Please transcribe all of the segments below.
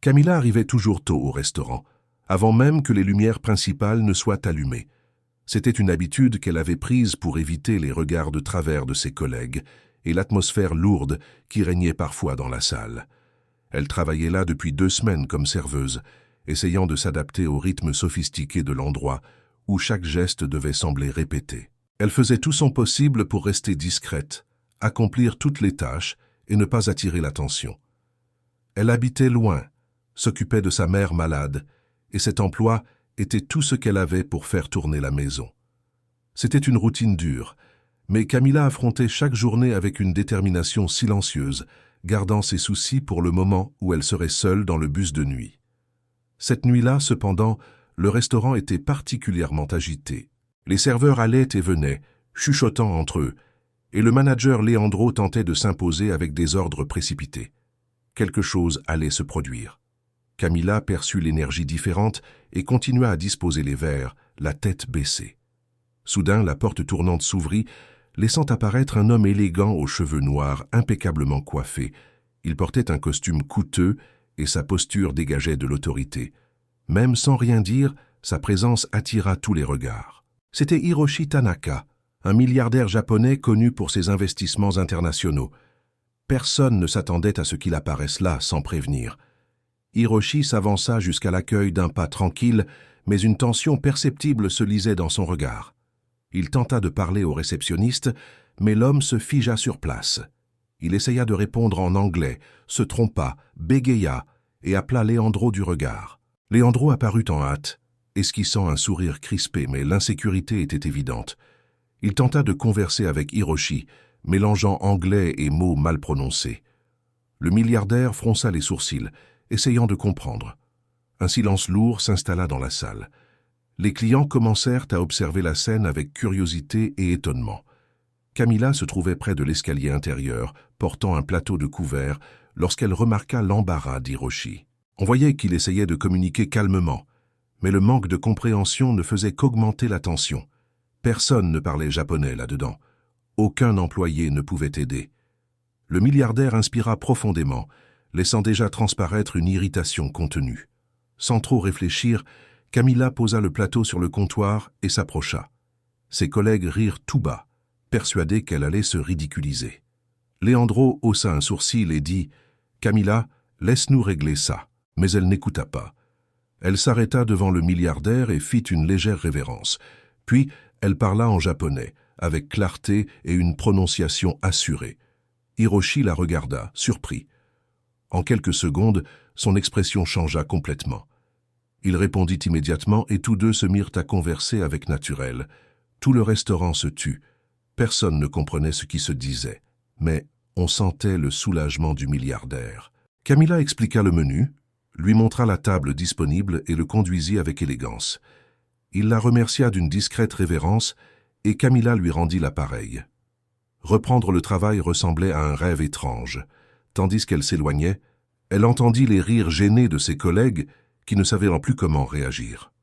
Camilla arrivait toujours tôt au restaurant, avant même que les lumières principales ne soient allumées. C'était une habitude qu'elle avait prise pour éviter les regards de travers de ses collègues et l'atmosphère lourde qui régnait parfois dans la salle. Elle travaillait là depuis 2 semaines comme serveuse, essayant de s'adapter au rythme sophistiqué de l'endroit où chaque geste devait sembler répété. Elle faisait tout son possible pour rester discrète, accomplir toutes les tâches et ne pas attirer l'attention. Elle habitait loin, s'occupait de sa mère malade, et cet emploi était tout ce qu'elle avait pour faire tourner la maison. C'était une routine dure, mais Camilla affrontait chaque journée avec une détermination silencieuse, gardant ses soucis pour le moment où elle serait seule dans le bus de nuit. Cette nuit-là, cependant, le restaurant était particulièrement agité. Les serveurs allaient et venaient, chuchotant entre eux, et le manager Leandro tentait de s'imposer avec des ordres précipités. Quelque chose allait se produire. Camilla perçut l'énergie différente et continua à disposer les verres, la tête baissée. Soudain, la porte tournante s'ouvrit, laissant apparaître un homme élégant aux cheveux noirs, impeccablement coiffé. Il portait un costume coûteux et sa posture dégageait de l'autorité. Même sans rien dire, sa présence attira tous les regards. C'était Hiroshi Tanaka, un milliardaire japonais connu pour ses investissements internationaux. Personne ne s'attendait à ce qu'il apparaisse là sans prévenir. Hiroshi s'avança jusqu'à l'accueil d'un pas tranquille, mais une tension perceptible se lisait dans son regard. Il tenta de parler au réceptionniste, mais l'homme se figea sur place. Il essaya de répondre en anglais, se trompa, bégaya et appela Leandro du regard. Leandro apparut en hâte, esquissant un sourire crispé, mais l'insécurité était évidente. Il tenta de converser avec Hiroshi, mélangeant anglais et mots mal prononcés. Le milliardaire fronça les sourcils, essayant de comprendre. Un silence lourd s'installa dans la salle. Les clients commencèrent à observer la scène avec curiosité et étonnement. Camilla se trouvait près de l'escalier intérieur, portant un plateau de couverts, lorsqu'elle remarqua l'embarras d'Hiroshi. On voyait qu'il essayait de communiquer calmement, mais le manque de compréhension ne faisait qu'augmenter la tension. Personne ne parlait japonais là-dedans. Aucun employé ne pouvait aider. Le milliardaire inspira profondément, laissant déjà transparaître une irritation contenue. Sans trop réfléchir, Camilla posa le plateau sur le comptoir et s'approcha. Ses collègues rirent tout bas, persuadés qu'elle allait se ridiculiser. Leandro haussa un sourcil et dit « Camilla, laisse-nous régler ça ». Mais elle n'écouta pas. Elle s'arrêta devant le milliardaire et fit une légère révérence. Puis, elle parla en japonais, avec clarté et une prononciation assurée. Hiroshi la regarda, surpris. En quelques secondes, son expression changea complètement. Il répondit immédiatement et tous deux se mirent à converser avec naturel. Tout le restaurant se tut. Personne ne comprenait ce qui se disait, mais on sentait le soulagement du milliardaire. Camilla expliqua le menu, lui montra la table disponible et le conduisit avec élégance. Il la remercia d'une discrète révérence et Camilla lui rendit l'appareil. Reprendre le travail ressemblait à un rêve étrange. Tandis qu'elle s'éloignait, elle entendit les rires gênés de ses collègues qui ne savaient plus comment réagir.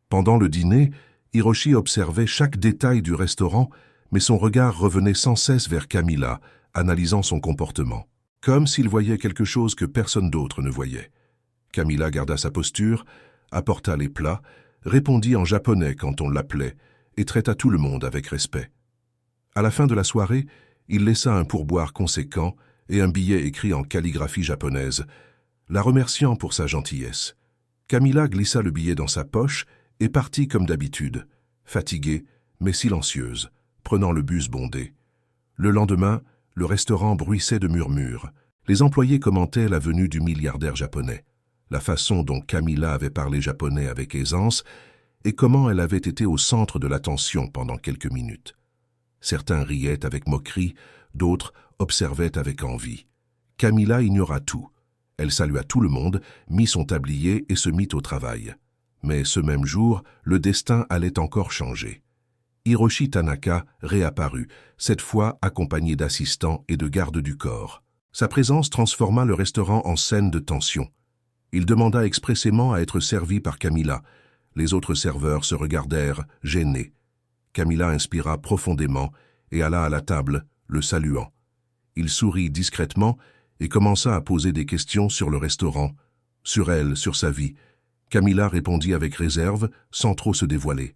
Pendant le dîner, Hiroshi observait chaque détail du restaurant, mais son regard revenait sans cesse vers Camilla, analysant son comportement, comme s'il voyait quelque chose que personne d'autre ne voyait. Camilla garda sa posture, apporta les plats, répondit en japonais quand on l'appelait et traita tout le monde avec respect. À la fin de la soirée, il laissa un pourboire conséquent et un billet écrit en calligraphie japonaise, la remerciant pour sa gentillesse. Camilla glissa le billet dans sa poche et partit comme d'habitude, fatiguée mais silencieuse, prenant le bus bondé. Le lendemain, le restaurant bruissait de murmures. Les employés commentaient la venue du milliardaire japonais, la façon dont Camilla avait parlé japonais avec aisance et comment elle avait été au centre de l'attention pendant quelques minutes. Certains riaient avec moquerie, d'autres observaient avec envie. Camilla ignora tout. Elle salua tout le monde, mit son tablier et se mit au travail. Mais ce même jour, le destin allait encore changer. Hiroshi Tanaka réapparut, cette fois accompagné d'assistants et de gardes du corps. Sa présence transforma le restaurant en scène de tension. Il demanda expressément à être servi par Camilla. Les autres serveurs se regardèrent, gênés. Camilla inspira profondément et alla à la table, le saluant. Il sourit discrètement et commença à poser des questions sur le restaurant, Sur elle, sur sa vie. Camilla répondit avec réserve, sans trop se dévoiler.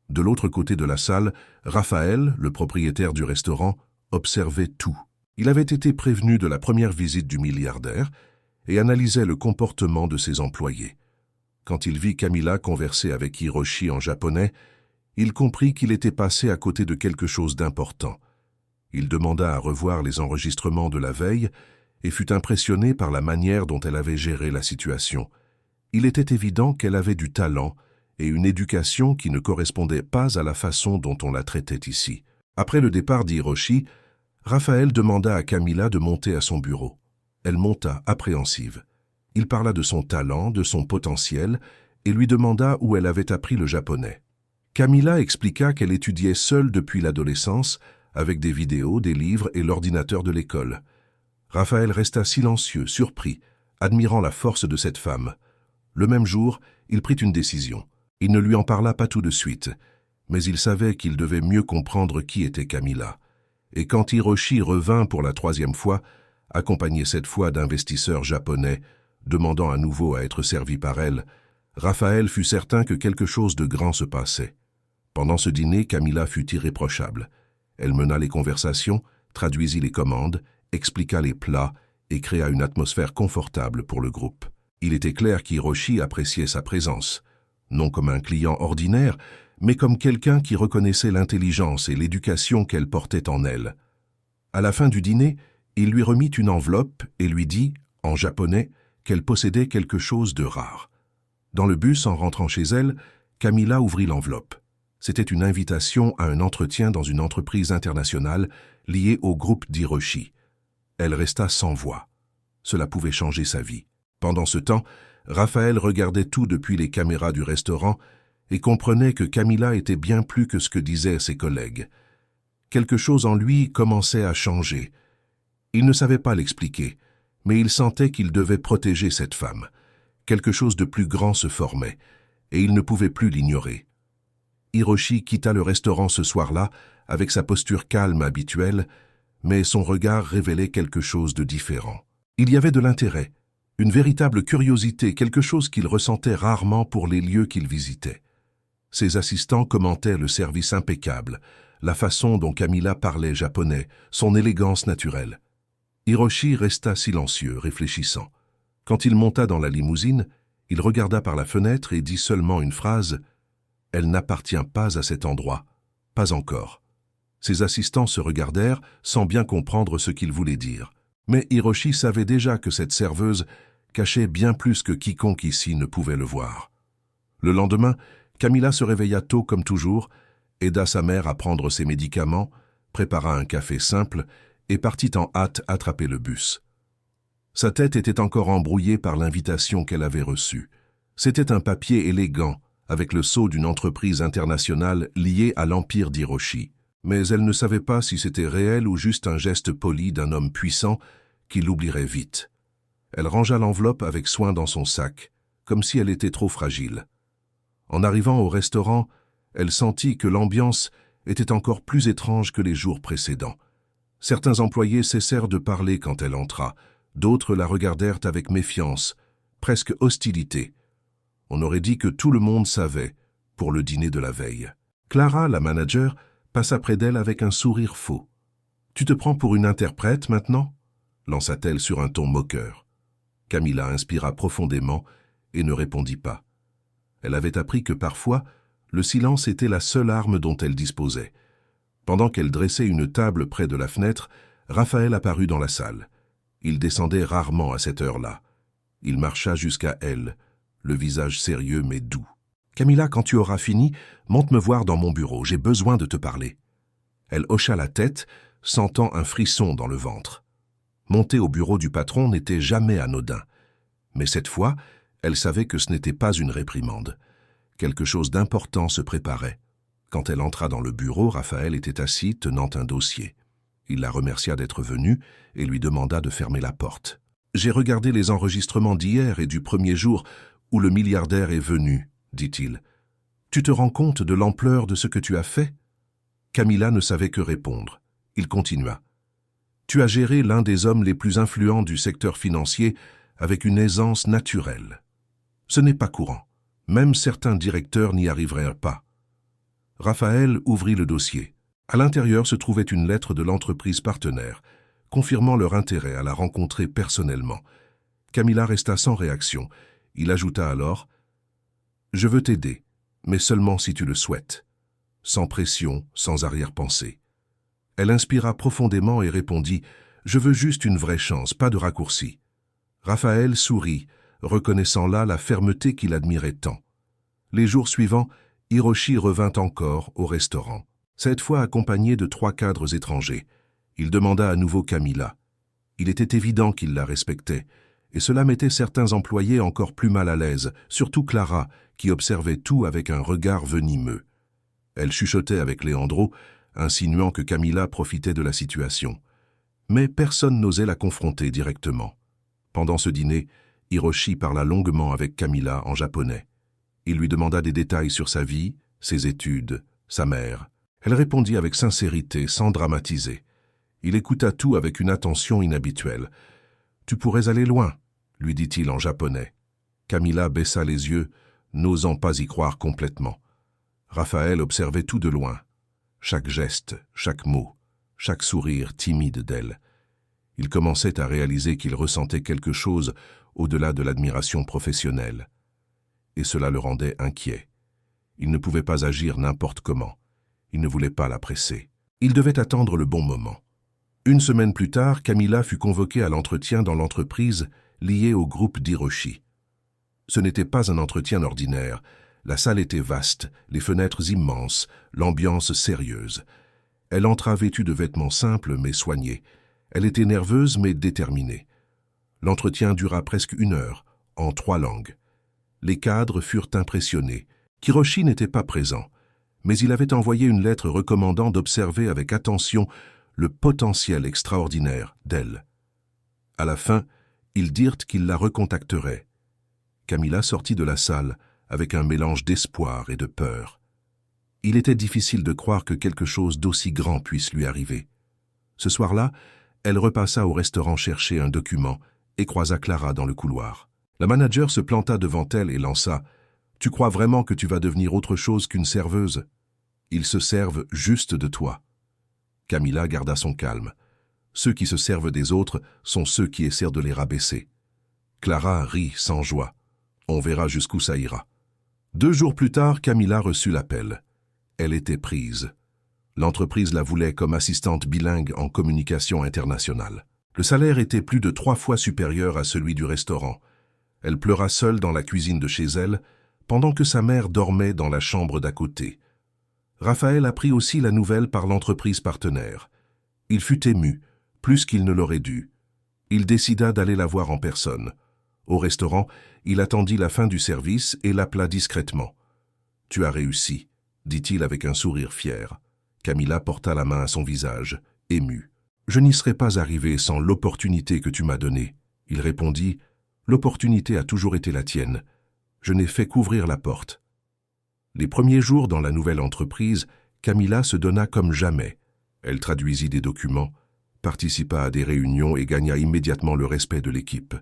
De l'autre côté de la salle, Raphaël, le propriétaire du restaurant, observait tout. Il avait été prévenu de la première visite du milliardaire et analysait le comportement de ses employés. Quand il vit Camilla converser avec Hiroshi en japonais, il comprit qu'il était passé à côté de quelque chose d'important. Il demanda à revoir les enregistrements de la veille et fut impressionné par la manière dont elle avait géré la situation. Il était évident qu'elle avait du talent et une éducation qui ne correspondait pas à la façon dont on la traitait ici. Après le départ d'Hiroshi, Raphaël demanda à Camilla de monter à son bureau. Elle monta, appréhensive. Il parla de son talent, de son potentiel, et lui demanda où elle avait appris le japonais. Camilla expliqua qu'elle étudiait seule depuis l'adolescence, avec des vidéos, des livres et l'ordinateur de l'école. Raphaël resta silencieux, surpris, admirant la force de cette femme. Le même jour, il prit une décision. Il ne lui en parla pas tout de suite, mais il savait qu'il devait mieux comprendre qui était Camilla. Et quand Hiroshi revint pour la 3e fois, accompagné cette fois d'investisseurs japonais, demandant à nouveau à être servi par elle, Raphaël fut certain que quelque chose de grand se passait. Pendant ce dîner, Camilla fut irréprochable. Elle mena les conversations, traduisit les commandes, expliqua les plats et créa une atmosphère confortable pour le groupe. Il était clair qu'Hiroshi appréciait sa présence, non comme un client ordinaire, mais comme quelqu'un qui reconnaissait l'intelligence et l'éducation qu'elle portait en elle. À la fin du dîner, il lui remit une enveloppe et lui dit, en japonais, qu'elle possédait quelque chose de rare. Dans le bus, en rentrant chez elle, Camilla ouvrit l'enveloppe. C'était une invitation à un entretien dans une entreprise internationale liée au groupe d'Hiroshi. Elle resta sans voix. Cela pouvait changer sa vie. Pendant ce temps, Raphaël regardait tout depuis les caméras du restaurant et comprenait que Camilla était bien plus que ce que disaient ses collègues. Quelque chose en lui commençait à changer. Il ne savait pas l'expliquer, mais il sentait qu'il devait protéger cette femme. Quelque chose de plus grand se formait, et il ne pouvait plus l'ignorer. Hiroshi quitta le restaurant ce soir-là avec sa posture calme habituelle, mais son regard révélait quelque chose de différent. Il y avait de l'intérêt, une véritable curiosité, quelque chose qu'il ressentait rarement pour les lieux qu'il visitait. Ses assistants commentaient le service impeccable, la façon dont Camilla parlait japonais, son élégance naturelle. Hiroshi resta silencieux, réfléchissant. Quand il monta dans la limousine, il regarda par la fenêtre et dit seulement une phrase « Elle n'appartient pas à cet endroit, pas encore ». Ses assistants se regardèrent sans bien comprendre ce qu'il voulait dire. Mais Hiroshi savait déjà que cette serveuse cachait bien plus que quiconque ici ne pouvait le voir. Le lendemain, Camilla se réveilla tôt comme toujours, aida sa mère à prendre ses médicaments, prépara un café simple et partit en hâte attraper le bus. Sa tête était encore embrouillée par l'invitation qu'elle avait reçue. C'était un papier élégant, avec le sceau d'une entreprise internationale liée à l'empire d'Hiroshi. Mais elle ne savait pas si c'était réel ou juste un geste poli d'un homme puissant qui l'oublierait vite. Elle rangea l'enveloppe avec soin dans son sac, comme si elle était trop fragile. En arrivant au restaurant, elle sentit que l'ambiance était encore plus étrange que les jours précédents. Certains employés cessèrent de parler quand elle entra, d'autres la regardèrent avec méfiance, presque hostilité. On aurait dit que tout le monde savait, pour le dîner de la veille. Clara, la manager, passa près d'elle avec un sourire faux. « Tu te prends pour une interprète maintenant ?» lança-t-elle sur un ton moqueur. Camilla inspira profondément et ne répondit pas. Elle avait appris que parfois, le silence était la seule arme dont elle disposait. Pendant qu'elle dressait une table près de la fenêtre, Raphaël apparut dans la salle. Il descendait rarement à cette heure-là. Il marcha jusqu'à elle, le visage sérieux mais doux. « Camilla, quand tu auras fini, monte me voir dans mon bureau, j'ai besoin de te parler. » Elle hocha la tête, sentant un frisson dans le ventre. Monter au bureau du patron n'était jamais anodin. Mais cette fois, elle savait que ce n'était pas une réprimande. Quelque chose d'important se préparait. Quand elle entra dans le bureau, Raphaël était assis, tenant un dossier. Il la remercia d'être venue et lui demanda de fermer la porte. « J'ai regardé les enregistrements d'hier et du premier jour où le milliardaire est venu, » dit-il. « Tu te rends compte de l'ampleur de ce que tu as fait ?» Camilla ne savait que répondre. Il continua. « Tu as géré l'un des hommes les plus influents du secteur financier avec une aisance naturelle. Ce n'est pas courant. Même certains directeurs n'y arriveraient pas. Raphaël ouvrit le dossier. À l'intérieur se trouvait une lettre de l'entreprise partenaire, confirmant leur intérêt à la rencontrer personnellement. Camilla resta sans réaction. Il ajouta alors « Je veux t'aider, mais seulement si tu le souhaites. » Sans pression, sans arrière-pensée. Elle inspira profondément et répondit « Je veux juste une vraie chance, pas de raccourci. » Raphaël sourit, reconnaissant là la fermeté qu'il admirait tant. Les jours suivants, Hiroshi revint encore au restaurant, cette fois accompagné de 3 cadres étrangers. Il demanda à nouveau Camilla. Il était évident qu'il la respectait, et cela mettait certains employés encore plus mal à l'aise, surtout Clara, qui observait tout avec un regard venimeux. Elle chuchotait avec Leandro, insinuant que Camilla profitait de la situation. Mais personne n'osait la confronter directement. Pendant ce dîner, Hiroshi parla longuement avec Camilla en japonais. Il lui demanda des détails sur sa vie, ses études, sa mère. Elle répondit avec sincérité, sans dramatiser. Il écouta tout avec une attention inhabituelle. « Tu pourrais aller loin », lui dit-il en japonais. Camilla baissa les yeux, n'osant pas y croire complètement. Raphaël observait tout de loin. Chaque geste, chaque mot, chaque sourire timide d'elle. Il commençait à réaliser qu'il ressentait quelque chose au-delà de l'admiration professionnelle. Et cela le rendait inquiet. Il ne pouvait pas agir n'importe comment. Il ne voulait pas la presser. Il devait attendre le bon moment. Une semaine plus tard, Camilla fut convoquée à l'entretien dans l'entreprise liée au groupe d'Hiroshi. Ce n'était pas un entretien ordinaire. La salle était vaste, les fenêtres immenses, l'ambiance sérieuse. Elle entra vêtue de vêtements simples mais soignés. Elle était nerveuse mais déterminée. L'entretien dura presque 1 heure, en 3 langues. Les cadres furent impressionnés. Hiroshi n'était pas présent, mais il avait envoyé une lettre recommandant d'observer avec attention le potentiel extraordinaire d'elle. À la fin, ils dirent qu'ils la recontacteraient. Camilla sortit de la salle avec un mélange d'espoir et de peur. Il était difficile de croire que quelque chose d'aussi grand puisse lui arriver. Ce soir-là, elle repassa au restaurant chercher un document et croisa Clara dans le couloir. La manager se planta devant elle et lança « Tu crois vraiment que tu vas devenir autre chose qu'une serveuse? Ils se servent juste de toi. » Camilla garda son calme. Ceux qui se servent des autres sont ceux qui essaient de les rabaisser. Clara rit sans joie. On verra jusqu'où ça ira. 2 jours plus tard, Camilla reçut l'appel. Elle était prise. L'entreprise la voulait comme assistante bilingue en communication internationale. Le salaire était plus de 3 fois supérieur à celui du restaurant. Elle pleura seule dans la cuisine de chez elle, pendant que sa mère dormait dans la chambre d'à côté. Raphaël apprit aussi la nouvelle par l'entreprise partenaire. Il fut ému, plus qu'il ne l'aurait dû. Il décida d'aller la voir en personne. Au restaurant, il attendit la fin du service et l'appela discrètement. « Tu as réussi », dit-il avec un sourire fier. Camilla porta la main à son visage, émue. « Je n'y serais pas arrivé sans l'opportunité que tu m'as donnée. » Il répondit « L'opportunité a toujours été la tienne. Je n'ai fait qu'ouvrir la porte. » Les premiers jours dans la nouvelle entreprise, Camilla se donna comme jamais. Elle traduisit des documents, participa à des réunions et gagna immédiatement le respect de l'équipe.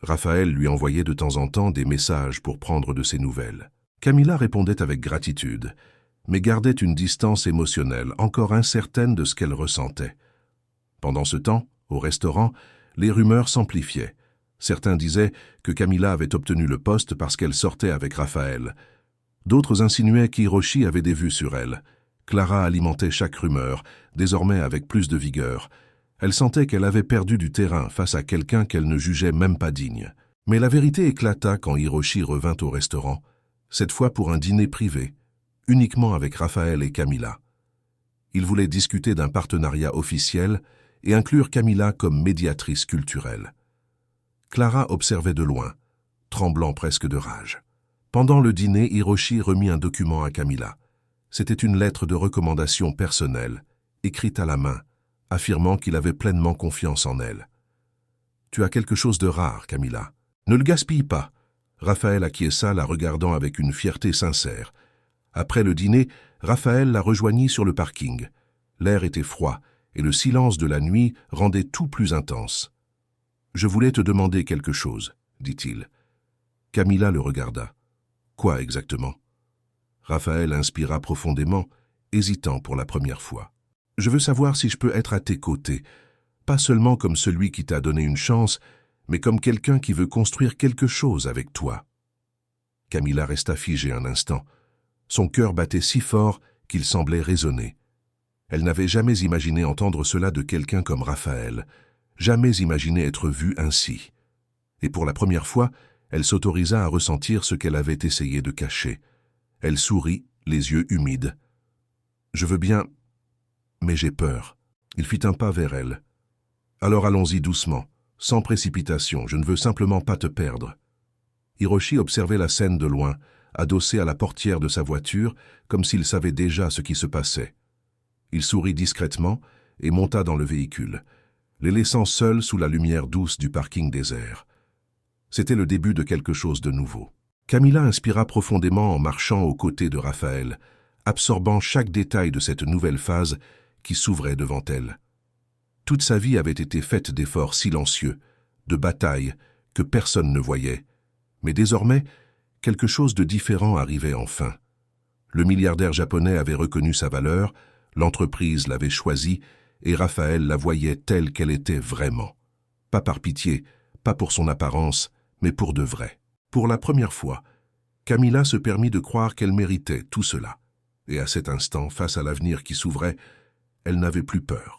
Raphaël lui envoyait de temps en temps des messages pour prendre de ses nouvelles. Camilla répondait avec gratitude, mais gardait une distance émotionnelle, encore incertaine de ce qu'elle ressentait. Pendant ce temps, au restaurant, les rumeurs s'amplifiaient. Certains disaient que Camilla avait obtenu le poste parce qu'elle sortait avec Raphaël. D'autres insinuaient qu'Hiroshi avait des vues sur elle. Clara alimentait chaque rumeur, désormais avec plus de vigueur. Elle sentait qu'elle avait perdu du terrain face à quelqu'un qu'elle ne jugeait même pas digne. Mais la vérité éclata quand Hiroshi revint au restaurant, cette fois pour un dîner privé, uniquement avec Raphaël et Camilla. Il voulait discuter d'un partenariat officiel et inclure Camilla comme médiatrice culturelle. Clara observait de loin, tremblant presque de rage. Pendant le dîner, Hiroshi remit un document à Camilla. C'était une lettre de recommandation personnelle, écrite à la main, affirmant qu'il avait pleinement confiance en elle. « Tu as quelque chose de rare, Camilla. Ne le gaspille pas. » Raphaël acquiesça, la regardant avec une fierté sincère. Après le dîner, Raphaël la rejoignit sur le parking. L'air était froid et le silence de la nuit rendait tout plus intense. « Je voulais te demander quelque chose, dit-il. Camilla le regarda. « Quoi exactement ?» Raphaël inspira profondément, hésitant pour la première fois. « Je veux savoir si je peux être à tes côtés, pas seulement comme celui qui t'a donné une chance, mais comme quelqu'un qui veut construire quelque chose avec toi. » Camilla resta figée un instant. Son cœur battait si fort qu'il semblait résonner. Elle n'avait jamais imaginé entendre cela de quelqu'un comme Raphaël, jamais imaginé être vue ainsi. Et pour la première fois, elle s'autorisa à ressentir ce qu'elle avait essayé de cacher. Elle sourit, les yeux humides. « Je veux bien, mais j'ai peur. » Il fit un pas vers elle. « Alors allons-y doucement, sans précipitation, je ne veux simplement pas te perdre. » Hiroshi observait la scène de loin, adossé à la portière de sa voiture, comme s'il savait déjà ce qui se passait. Il sourit discrètement et monta dans le véhicule, les laissant seuls sous la lumière douce du parking désert. C'était le début de quelque chose de nouveau. Camilla inspira profondément en marchant aux côtés de Raphaël, absorbant chaque détail de cette nouvelle phase qui s'ouvrait devant elle. Toute sa vie avait été faite d'efforts silencieux, de batailles que personne ne voyait. Mais désormais, quelque chose de différent arrivait enfin. Le milliardaire japonais avait reconnu sa valeur, l'entreprise l'avait choisie, et Raphaël la voyait telle qu'elle était vraiment. Pas par pitié, pas pour son apparence, mais pour de vrai. Pour la première fois, Camilla se permit de croire qu'elle méritait tout cela. Et à cet instant, face à l'avenir qui s'ouvrait, elle n'avait plus peur.